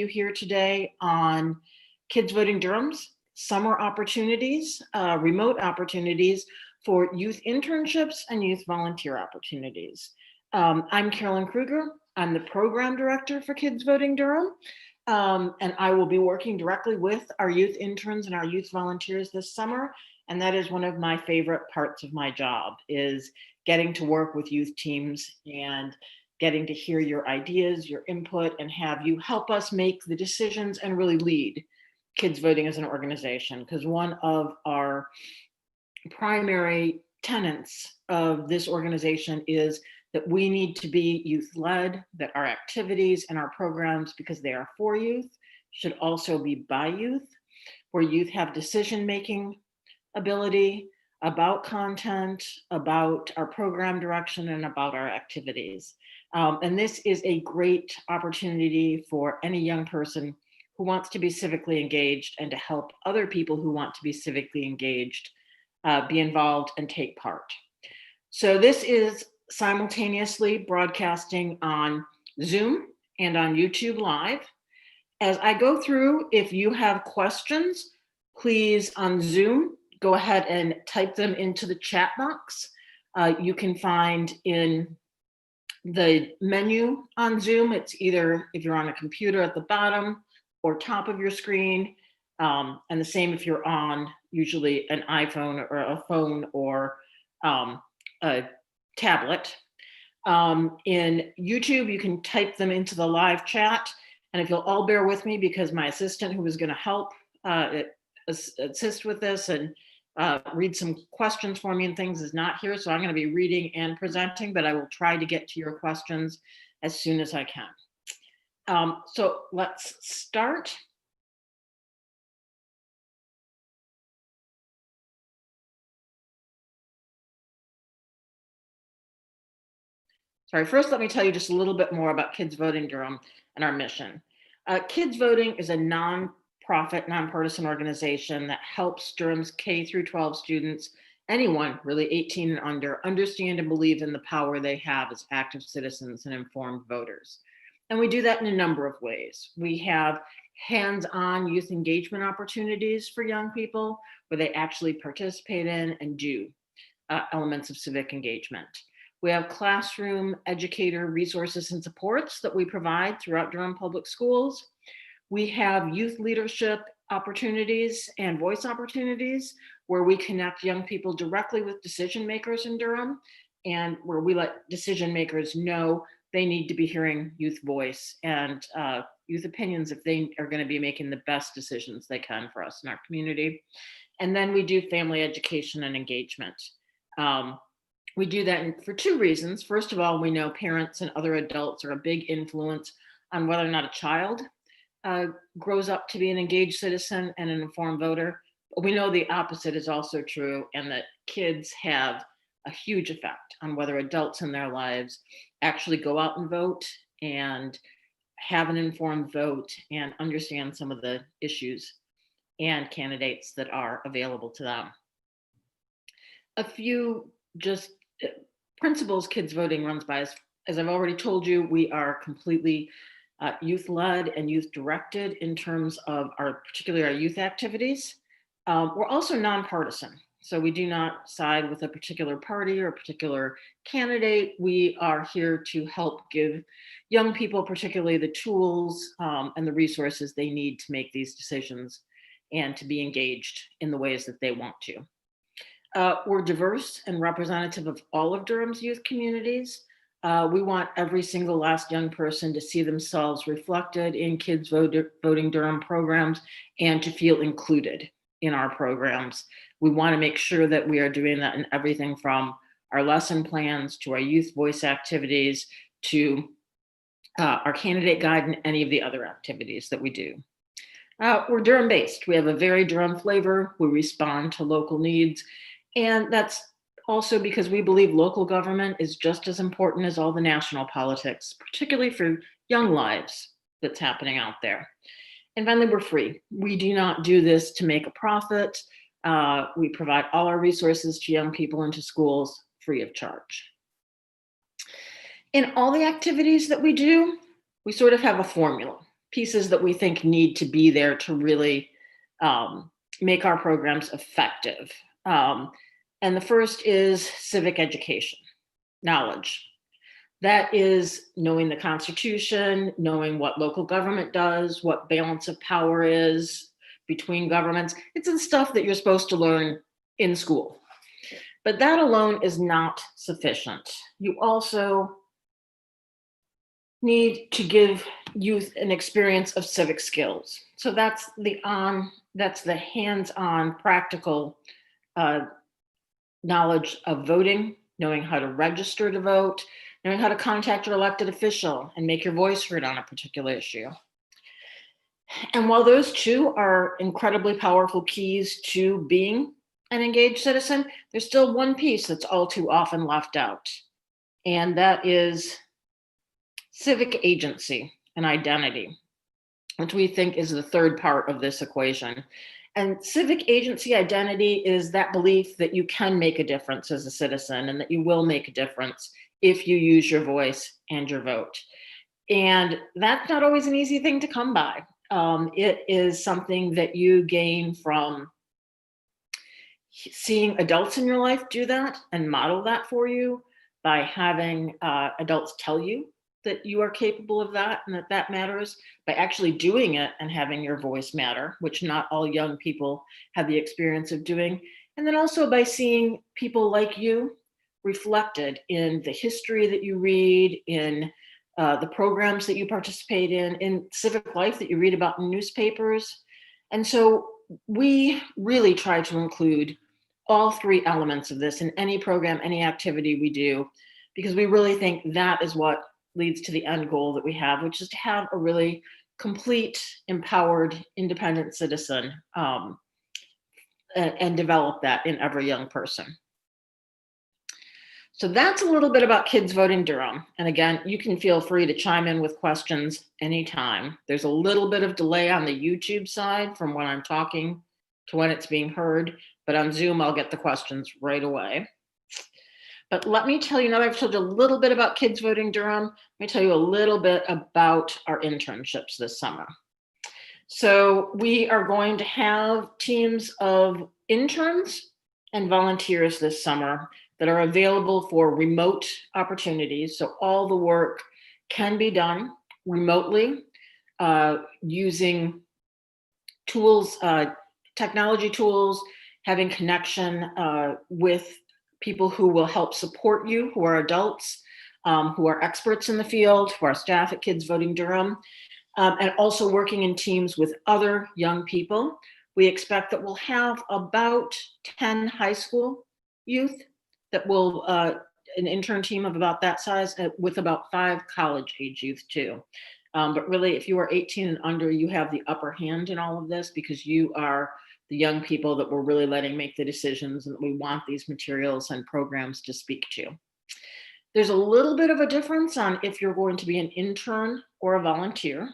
you here today on Kids Voting Durham's summer opportunities, remote opportunities for youth internships and youth volunteer opportunities. I'm Carolyn Kreuger. I'm the program director for Kids Voting Durham, and I will be working directly with our youth interns and our youth volunteers this summer. And that is one of my favorite parts of my job, is getting to work with youth teams and getting to hear your ideas, your input, and have you help us make the decisions and really lead Kids Voting as an organization. Because one of our primary tenets of this organization is that we need to be youth-led, that our activities and our programs, because they are for youth, should also be by youth, where youth have decision-making ability about content, about our program direction, and about our activities. And this is a great opportunity for any young person who wants to be civically engaged and to help other people who want to be civically engaged be involved and take part. So this is simultaneously broadcasting on Zoom and on YouTube Live. As I go through, if you have questions, please on Zoom, go ahead and type them into the chat box. You can find in the menu on Zoom, it's either if you're on a computer at the bottom or top of your screen, and the same if you're on usually an iPhone or a phone or a tablet. In YouTube, you can type them into the live chat. And if you'll all bear with me, because my assistant who was going to help assist with this and read some questions for me and things is not here. So I'm going to be reading and presenting, but I will try to get to your questions as soon as I can. So let's start. Sorry, first let me tell you just a little bit more about Kids Voting Durham and our mission. Kids Voting is a nonprofit, nonpartisan organization that helps Durham's K through 12 students, anyone really 18 and under, understand and believe in the power they have as active citizens and informed voters. And we do that in a number of ways. We have hands-on youth engagement opportunities for young people where they actually participate in and do elements of civic engagement. We have classroom educator resources and supports that we provide throughout Durham Public Schools. We have youth leadership opportunities and voice opportunities where we connect young people directly with decision makers in Durham, and where we let decision makers know they need to be hearing youth voice and youth opinions if they are going to be making the best decisions they can for us in our community. And then we do family education and engagement. We do that for two reasons. First of all, we know parents and other adults are a big influence on whether or not a child grows up to be an engaged citizen and an informed voter. But we know the opposite is also true, and that kids have a huge effect on whether adults in their lives actually go out and vote and have an informed vote and understand some of the issues and candidates that are available to them. A few just principles Kids Voting runs by. As I've already told you, we are completely youth-led and youth-directed in terms of particularly our youth activities. We're also nonpartisan, so we do not side with a particular party or a particular candidate. We are here to help give young people particularly the tools and the resources they need to make these decisions and to be engaged in the ways that they want to. We're diverse and representative of all of Durham's youth communities. We want every single last young person to see themselves reflected in Kids Voting Durham programs and to feel included in our programs. We want to make sure that we are doing that in everything from our lesson plans to our youth voice activities to our candidate guide and any of the other activities that we do. We're Durham based. We have a very Durham flavor. We respond to local needs. And that's also because we believe local government is just as important as all the national politics, particularly for young lives that's happening out there. And finally, we're free. We do not do this to make a profit. We provide all our resources to young people and to schools free of charge. In all the activities that we do, we sort of have a formula. pieces that we think need to be there to really make our programs effective. And the first is civic education, knowledge. That is knowing the Constitution, knowing what local government does, what balance of power is between governments. It's the stuff that you're supposed to learn in school. But that alone is not sufficient. You also need to give youth an experience of civic skills. So that's the hands-on practical knowledge of voting, knowing how to register to vote, knowing how to contact your elected official and make your voice heard on a particular issue. And while those two are incredibly powerful keys to being an engaged citizen, there's still one piece that's all too often left out, and that is civic agency and identity, which we think is the third part of this equation. And civic agency identity is that belief that you can make a difference as a citizen and that you will make a difference if you use your voice and your vote. And that's not always an easy thing to come by. It is something that you gain from seeing adults in your life do that and model that for you, by having adults tell you that you are capable of that and that that matters, by actually doing it and having your voice matter, which not all young people have the experience of doing. And then also by seeing people like you reflected in the history that you read, in the programs that you participate in civic life that you read about in newspapers. And so we really try to include all three elements of this in any program, any activity we do, because we really think that is what leads to the end goal that we have, which is to have a really complete, empowered, independent citizen, and develop that in every young person. So that's a little bit about Kids Voting Durham. And again, you can feel free to chime in with questions anytime. There's a little bit of delay on the YouTube side from when I'm talking to when it's being heard, but on Zoom, I'll get the questions right away. But let me tell you, now that I've told you a little bit about Kids Voting Durham, let me tell you a little bit about our internships this summer. So we are going to have teams of interns and volunteers this summer that are available for remote opportunities. So all the work can be done remotely using tools, technology tools, having connection with people who will help support you, who are adults, who are experts in the field, who are staff at Kids Voting Durham, and also working in teams with other young people. We expect that we'll have about 10 high school youth that will, an intern team of about that size, with about 5 college age youth too. But really, if you are 18 and under, you have the upper hand in all of this because you are the young people that we're really letting make the decisions and that we want these materials and programs to speak to. There's a little bit of a difference on if you're going to be an intern or a volunteer.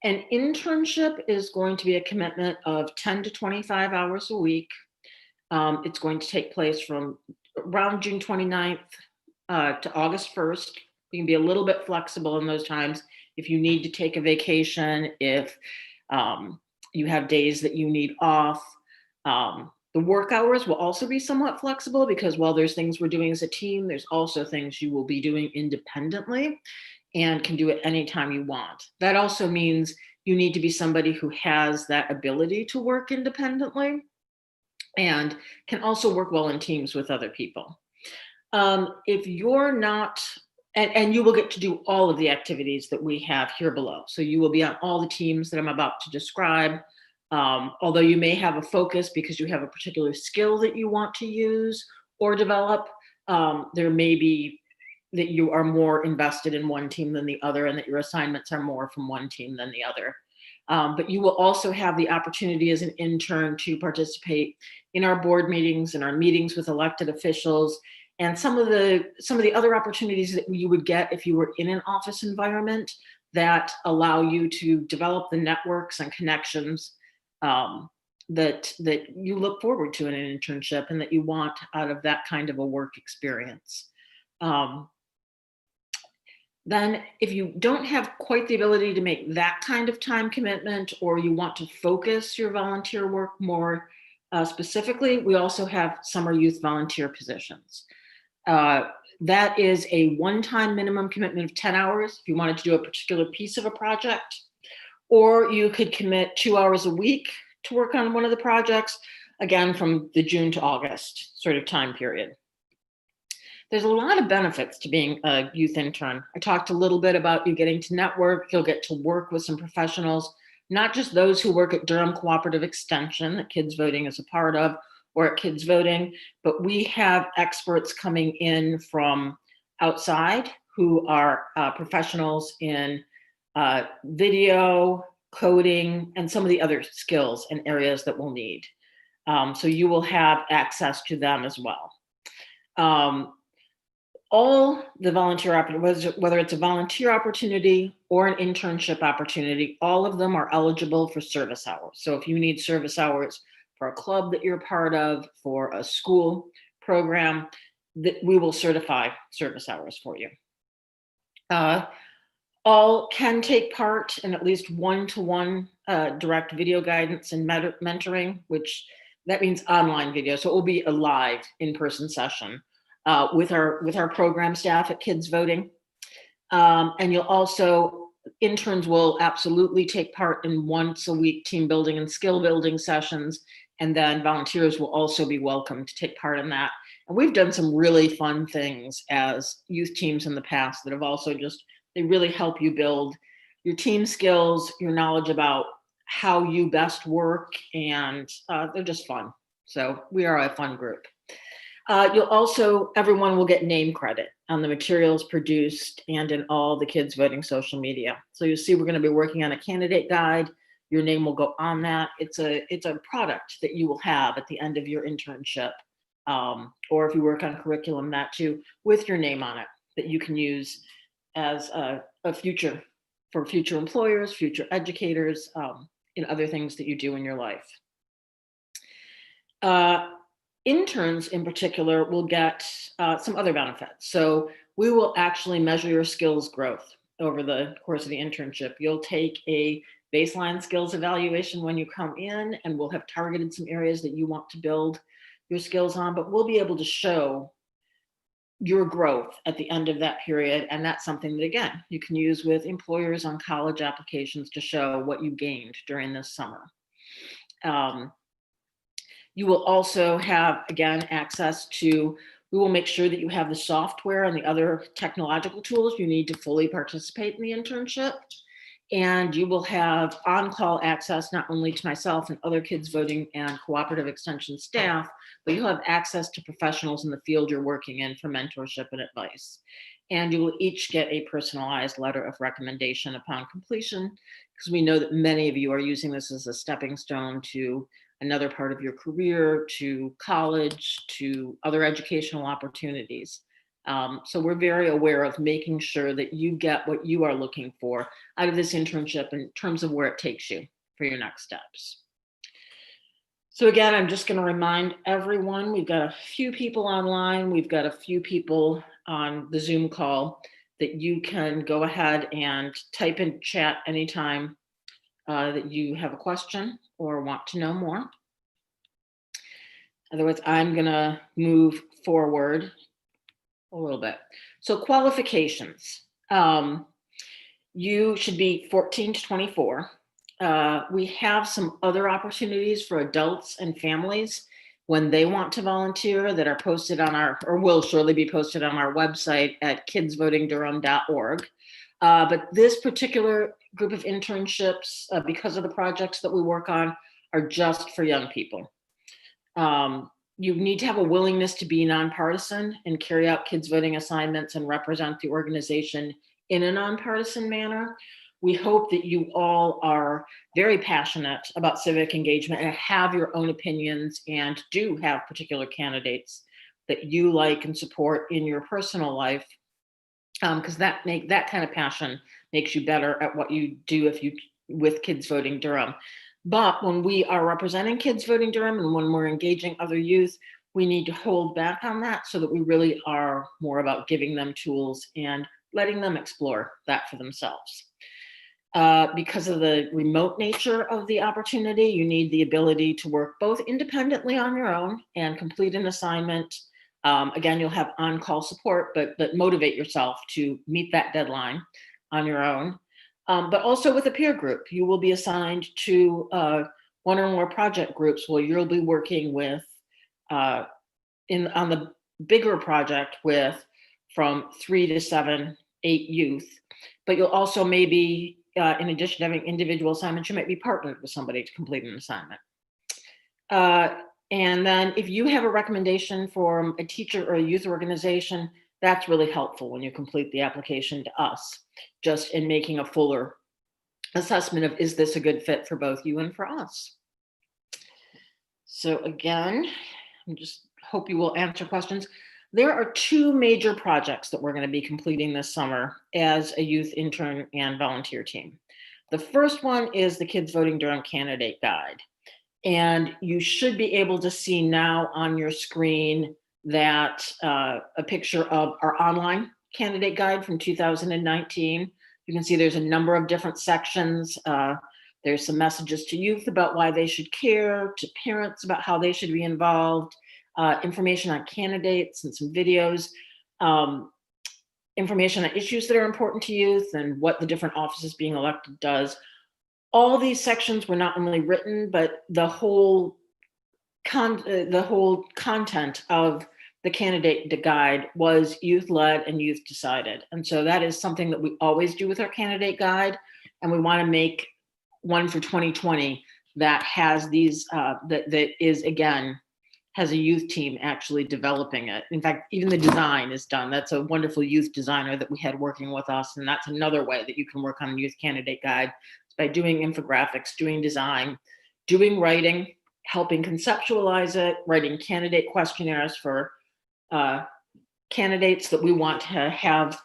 An internship is going to be a commitment of 10 to 25 hours a week. It's going to take place from around June 29th to August 1st. You can be a little bit flexible in those times if you need to take a vacation, if you have days that you need off. The work hours will also be somewhat flexible because while there's things we're doing as a team, there's also things you will be doing independently and can do it anytime you want. That also means you need to be somebody who has that ability to work independently and can also work well in teams with other people. If you're not, and you will get to do all of the activities that we have here below. So you will be on all the teams that I'm about to describe. Although you may have a focus because you have a particular skill that you want to use or develop, there may be that you are more invested in one team than the other and that your assignments are more from one team than the other. But you will also have the opportunity as an intern to participate in our board meetings and our meetings with elected officials and some of the other opportunities that you would get if you were in an office environment that allow you to develop the networks and connections that you look forward to in an internship and that you want out of that kind of a work experience. Then if you don't have quite the ability to make that kind of time commitment, or you want to focus your volunteer work more specifically, we also have summer youth volunteer positions. Uh, that is a one-time minimum commitment of 10 hours if you wanted to do a particular piece of a project, or you could commit 2 hours a week to work on one of the projects, again, from the June to August sort of time period. There's a lot of benefits to being a youth intern. I talked a little bit about you getting to network. You'll get to work with some professionals, not just those who work at Durham Cooperative Extension that Kids Voting is a part of, or at Kids Voting, but we have experts coming in from outside who are professionals in video, coding, and some of the other skills and areas that we'll need. So you will have access to them as well. All the volunteer opportunities, whether it's a volunteer opportunity or an internship opportunity, all of them are eligible for service hours. So if you need service hours for a club that you're part of, for a school program, that we will certify service hours for you. All can take part in at least one-to-one direct video guidance and mentoring, which that means online video. So it will be a live in-person session with our program staff at Kids Voting. And you'll also, interns will absolutely take part in once a week team building and skill building sessions. And then volunteers will also be welcome to take part in that. And we've done some really fun things as youth teams in the past that have also just, they really help you build your team skills, your knowledge about how you best work, and they're just fun. So we are a fun group. You'll also, everyone will get name credit on the materials produced and in all the Kids Voting social media. So you'll see we're going to be working on a candidate guide. Your name will go on that. It's a product that you will have at the end of your internship, or if you work on curriculum, that too, with your name on it, that you can use as a future for future employers, future educators, in other things that you do in your life. Interns in particular will get some other benefits. So we will actually measure your skills growth over the course of the internship. You'll take a baseline skills evaluation when you come in, and we'll have targeted some areas that you want to build your skills on, but we'll be able to show your growth at the end of that period. And that's something that, again, you can use with employers on college applications to show what you gained during this summer. You will also have, again, access to, we will make sure that you have the software and the other technological tools you need to fully participate in the internship. And you will have on-call access, not only to myself and other Kids Voting and Cooperative Extension staff, but you'll have access to professionals in the field you're working in for mentorship and advice. And you will each get a personalized letter of recommendation upon completion, because we know that many of you are using this as a stepping stone to another part of your career, to college, to other educational opportunities. So we're very aware of making sure that you get what you are looking for out of this internship in terms of where it takes you for your next steps. So again, I'm just going to remind everyone, we've got a few people online. We've got a few people on the Zoom call that you can go ahead and type in chat anytime that you have a question or want to know more. Otherwise, I'm going to move forward a little bit. So qualifications. You should be 14 to 24. We have some other opportunities for adults and families when they want to volunteer that are posted on our, or will surely be posted on our website at kidsvotingdurham.org. But this particular group of internships, because of the projects that we work on, are just for young people. You need to have a willingness to be nonpartisan and carry out kids voting assignments and represent the organization in a nonpartisan manner. We hope that you all are very passionate about civic engagement and have your own opinions and do have particular candidates that you like and support in your personal life, because that kind of passion makes you better at what you do with Kids Voting Durham. But when we are representing Kids Voting Durham and when we're engaging other youth, we need to hold back on that so that we really are more about giving them tools and letting them explore that for themselves. Because of the remote nature of the opportunity, you need the ability to work both independently on your own and complete an assignment. Again, you'll have on-call support, but motivate yourself to meet that deadline on your own. But also with a peer group, you will be assigned to one or more project groups where you'll be working with on the bigger project with from 3 to 7, 8 youth. But you'll also maybe, in addition to having individual assignments, you might be partnered with somebody to complete an assignment. And then if you have a recommendation from a teacher or a youth organization, that's really helpful when you complete the application to us, just in making a fuller assessment of, is this a good fit for both you and for us? So again, I just hope you will answer questions. There are 2 major projects that we're going to be completing this summer as a youth intern and volunteer team. The first one is the Kids Voting Durham Candidate Guide. And you should be able to see now on your screen that a picture of our online candidate guide from 2019. You can see there's a number of different sections. There's some messages to youth about why they should care, to parents about how they should be involved, information on candidates and some videos, information on issues that are important to youth and what the different offices being elected does. All these sections were not only written, but the whole content of the candidate guide was youth-led and youth-decided. And so that is something that we always do with our candidate guide. And we want to make one for 2020 that has these, has a youth team actually developing it. In fact, even the design is done. That's a wonderful youth designer that we had working with us. And that's another way that you can work on a youth candidate guide, by doing infographics, doing design, doing writing, helping conceptualize it, writing candidate questionnaires for candidates that we want to have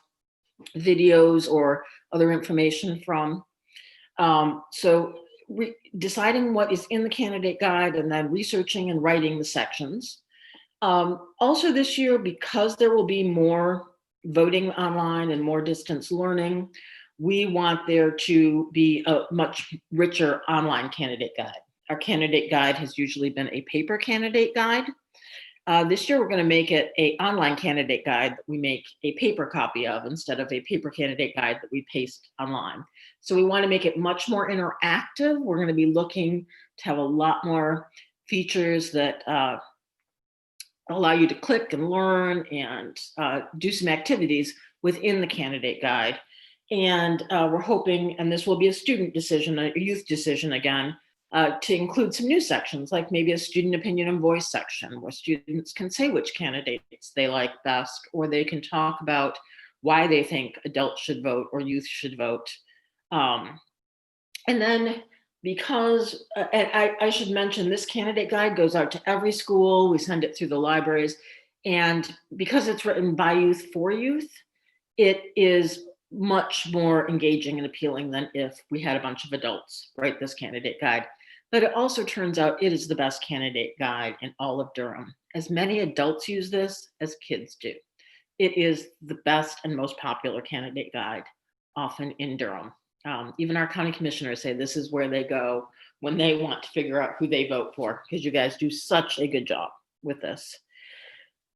videos or other information from. Deciding what is in the candidate guide and then researching and writing the sections. Also this year, because there will be more voting online and more distance learning, we want there to be a much richer online candidate guide. Our candidate guide has usually been a paper candidate guide. This year, we're going to make it an online candidate guide that we make a paper copy of instead of a paper candidate guide that we paste online. So we want to make it much more interactive. We're going to be looking to have a lot more features that allow you to click and learn and do some activities within the candidate guide. And we're hoping, and this will be a student decision, a youth decision again, to include some new sections, like maybe a student opinion and voice section where students can say which candidates they like best, or they can talk about why they think adults should vote or youth should vote. And then because, and I should mention, this candidate guide goes out to every school. We send it through the libraries. And because it's written by youth for youth, it is much more engaging and appealing than if we had a bunch of adults write this candidate guide. But it also turns out it is the best candidate guide in all of Durham. As many adults use this as kids do. It is the best and most popular candidate guide often in Durham. Even our county commissioners say this is where they go when they want to figure out who they vote for, because you guys do such a good job with this.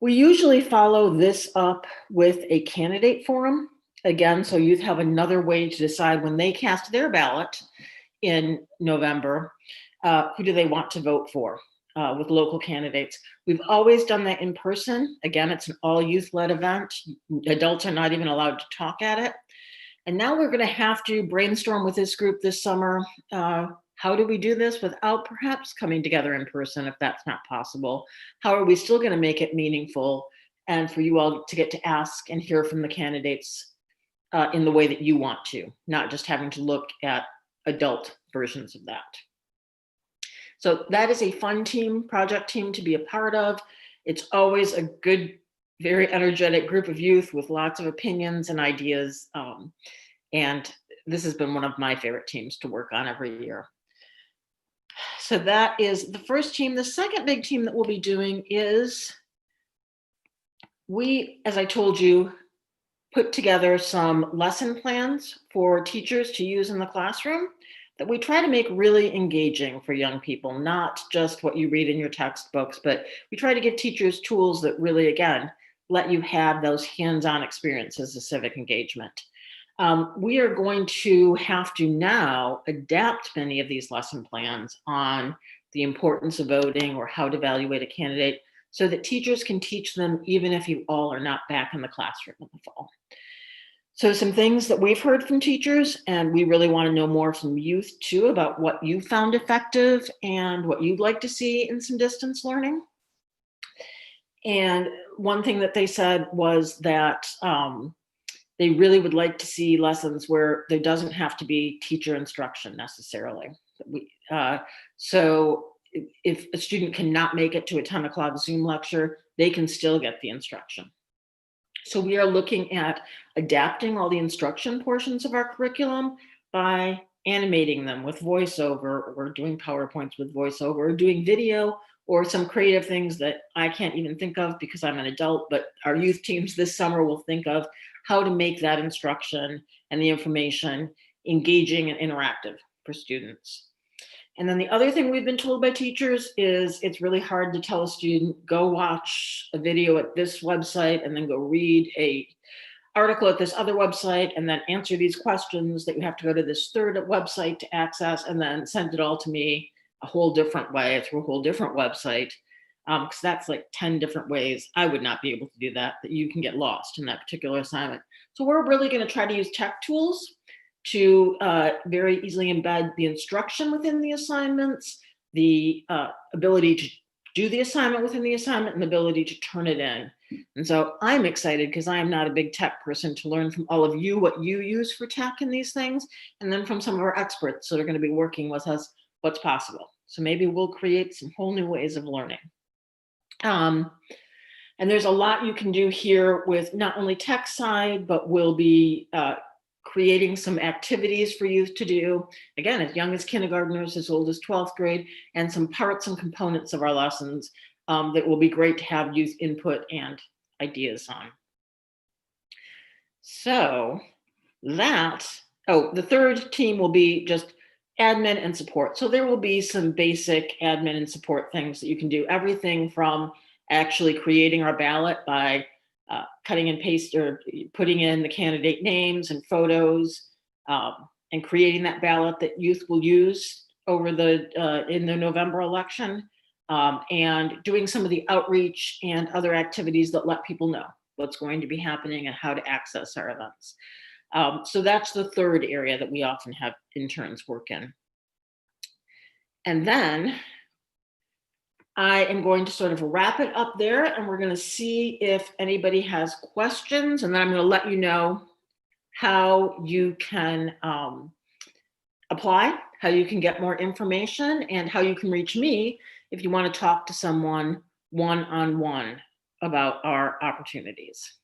We usually follow this up with a candidate forum. Again, so youth have another way to decide when they cast their ballot in November, who do they want to vote for with local candidates. We've always done that in person. Again, it's an all youth-led event. Adults are not even allowed to talk at it. And now we're going to have to brainstorm with this group this summer. How do we do this without perhaps coming together in person if that's not possible? How are we still going to make it meaningful and for you all to get to ask and hear from the candidates in the way that you want to, not just having to look at adult versions of that. So that is a fun project team to be a part of. It's always a good, very energetic group of youth with lots of opinions and ideas. And this has been one of my favorite teams to work on every year. So that is the first team. The second big team that we'll be doing is, as I told you, put together some lesson plans for teachers to use in the classroom that we try to make really engaging for young people, not just what you read in your textbooks, but we try to give teachers tools that really, again, let you have those hands-on experiences of civic engagement. We are going to have to now adapt many of these lesson plans on the importance of voting or how to evaluate a candidate so that teachers can teach them even if you all are not back in the classroom in the fall. So some things that we've heard from teachers, and we really want to know more from youth too about what you found effective and what you'd like to see in some distance learning. And one thing that they said was that they really would like to see lessons where there doesn't have to be teacher instruction necessarily. So if a student cannot make it to a 10 o'clock Zoom lecture, they can still get the instruction. So we are looking at adapting all the instruction portions of our curriculum by animating them with voiceover, or doing PowerPoints with voiceover, or doing video, or some creative things that I can't even think of because I'm an adult, but our youth teams this summer will think of how to make that instruction and the information engaging and interactive for students. And then the other thing we've been told by teachers is it's really hard to tell a student, go watch a video at this website and then go read a article at this other website and then answer these questions, that you have to go to this third website to access and then send it all to me a whole different way through a whole different website. Because that's like 10 different ways. I would not be able to do that you can get lost in that particular assignment. So we're really going to try to use tech tools to very easily embed the instruction within the assignments, the ability to do the assignment within the assignment, and the ability to turn it in. And so I'm excited because I am not a big tech person, to learn from all of you what you use for tech in these things, and then from some of our experts that are going to be working with us what's possible. So maybe we'll create some whole new ways of learning. And there's a lot you can do here with not only tech side, but we'll be creating some activities for youth to do, again, as young as kindergartners, as old as 12th grade, and some parts and components of our lessons that will be great to have youth input and ideas on. So the third team will be just admin and support. So there will be some basic admin and support things that you can do, everything from actually creating our ballot by cutting and paste or putting in the candidate names and photos, and creating that ballot that youth will use over in the November election, and doing some of the outreach and other activities that let people know what's going to be happening and how to access our events. So that's the third area that we often have interns work in. And then I am going to sort of wrap it up there, and we're going to see if anybody has questions, and then I'm going to let you know how you can apply, how you can get more information, and how you can reach me if you want to talk to someone one-on-one about our opportunities.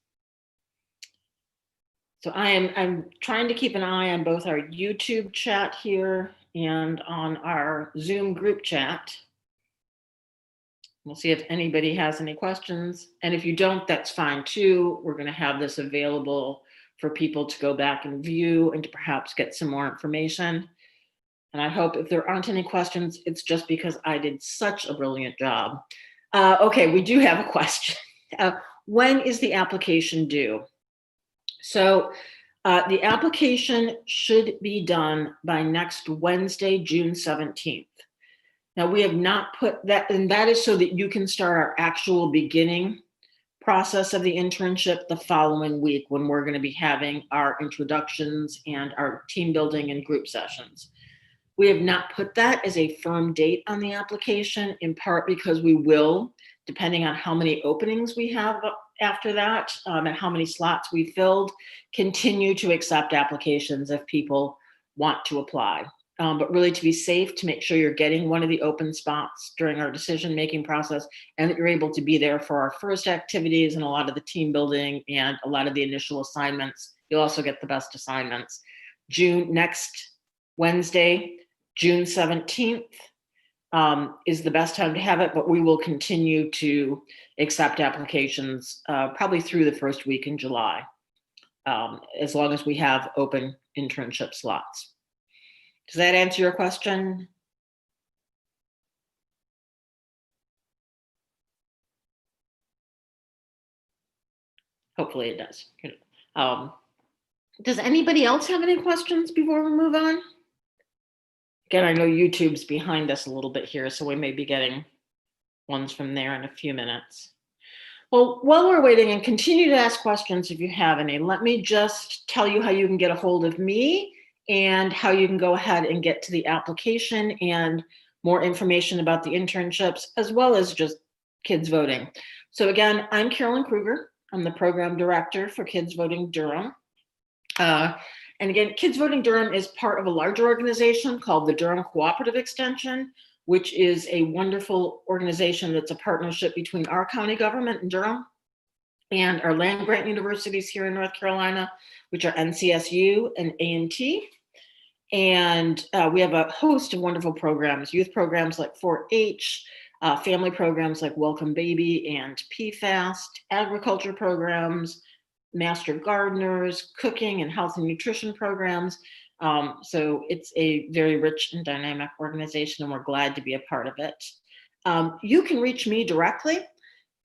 So I'm trying to keep an eye on both our YouTube chat here and on our Zoom group chat. We'll see if anybody has any questions. And if you don't, that's fine too. We're going to have this available for people to go back and view and to perhaps get some more information. And I hope if there aren't any questions, it's just because I did such a brilliant job. Okay, we do have a question. When is the application due? So the application should be done by next Wednesday, June 17th. Now, we have not put that, and that is so that you can start our actual beginning process of the internship the following week, when we're going to be having our introductions and our team building and group sessions. We have not put that as a firm date on the application, in part because we will, depending on how many openings we have after that, and how many slots we filled, continue to accept applications if people want to apply. But really, to be safe, to make sure you're getting one of the open spots during our decision-making process, and that you're able to be there for our first activities and a lot of the team building and a lot of the initial assignments. You'll also get the best assignments. Next Wednesday, June 17th is the best time to have it, but we will continue to accept applications probably through the first week in July. as long as we have open internship slots. Does that answer your question? Hopefully it does. Does anybody else have any questions before we move on? Again, I know YouTube's behind us a little bit here, so we may be getting ones from there in a few minutes. Well, while we're waiting, and continue to ask questions if you have any, let me just tell you how you can get a hold of me and how you can go ahead and get to the application and more information about the internships, as well as just kids voting. So again, I'm Carolyn Kreuger. I'm the program director for Kids Voting Durham. And again, Kids Voting Durham is part of a larger organization called the Durham Cooperative Extension, which is a wonderful organization that's a partnership between our county government in Durham and our land grant universities here in North Carolina, which are NCSU and A&T. And we have a host of wonderful programs, youth programs like 4-H, family programs like Welcome Baby and PFAST, agriculture programs, master gardeners, cooking and health and nutrition programs. So it's a very rich and dynamic organization, and we're glad to be a part of it. You can reach me directly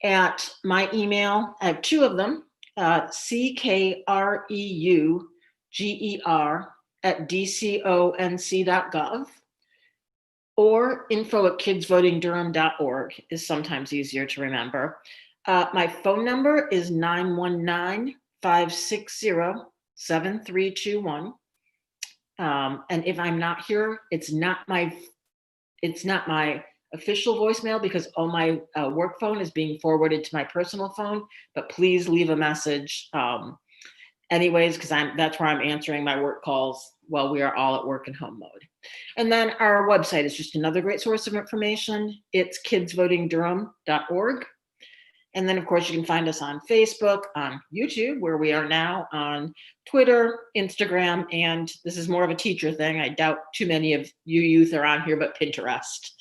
at my email. I have two of them, CKREUGER@dconc.gov, or info@kidsvotingdurham.org is sometimes easier to remember. My phone number is 919-560-7321. And if I'm not here, it's not my official voicemail, because all my work phone is being forwarded to my personal phone, but please leave a message anyways, because that's where I'm answering my work calls while we are all at work and home mode. And then our website is just another great source of information. It's kidsvotingdurham.org. And then, of course, you can find us on Facebook, on YouTube, where we are now, on Twitter, Instagram, and this is more of a teacher thing. I doubt too many of you youth are on here, but Pinterest.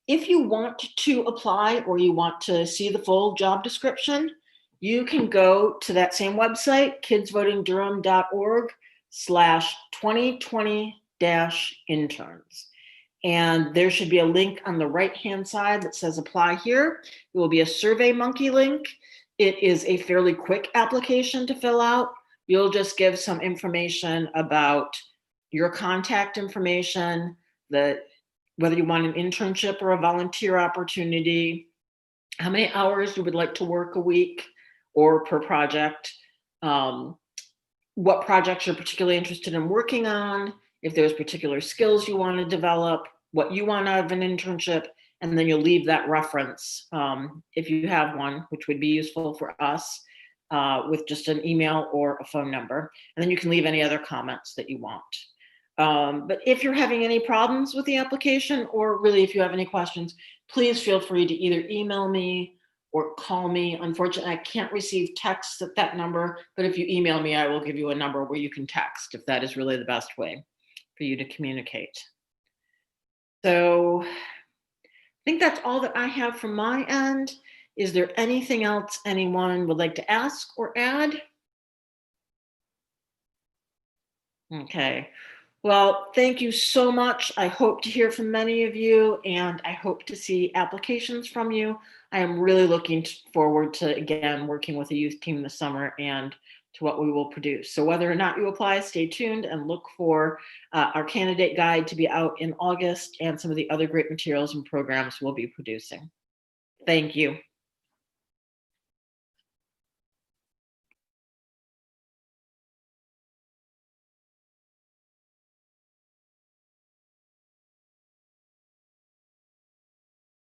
If you want to apply or you want to see the full job description, you can go to that same website, kidsvotingdurham.org/2020-interns. And there should be a link on the right-hand side that says apply here. There will be a SurveyMonkey link. It is a fairly quick application to fill out. You'll just give some information about your contact information, whether you want an internship or a volunteer opportunity, how many hours you would like to work a week or per project, what projects you're particularly interested in working on, if there's particular skills you want to develop, what you want out of an internship, and then you'll leave that reference if you have one, which would be useful for us, with just an email or a phone number. And then you can leave any other comments that you want. But if you're having any problems with the application, or really if you have any questions, please feel free to either email me or call me. Unfortunately, I can't receive texts at that number, but if you email me, I will give you a number where you can text if that is really the best way for you to communicate. So I think that's all that I have from my end. Is there anything else anyone would like to ask or add? Okay. Well, thank you so much. I hope to hear from many of you, and I hope to see applications from you. I am really looking forward to, again, working with a youth team this summer and to what we will produce. So whether or not you apply, stay tuned and look for our candidate guide to be out in August and some of the other great materials and programs we'll be producing. Thank you.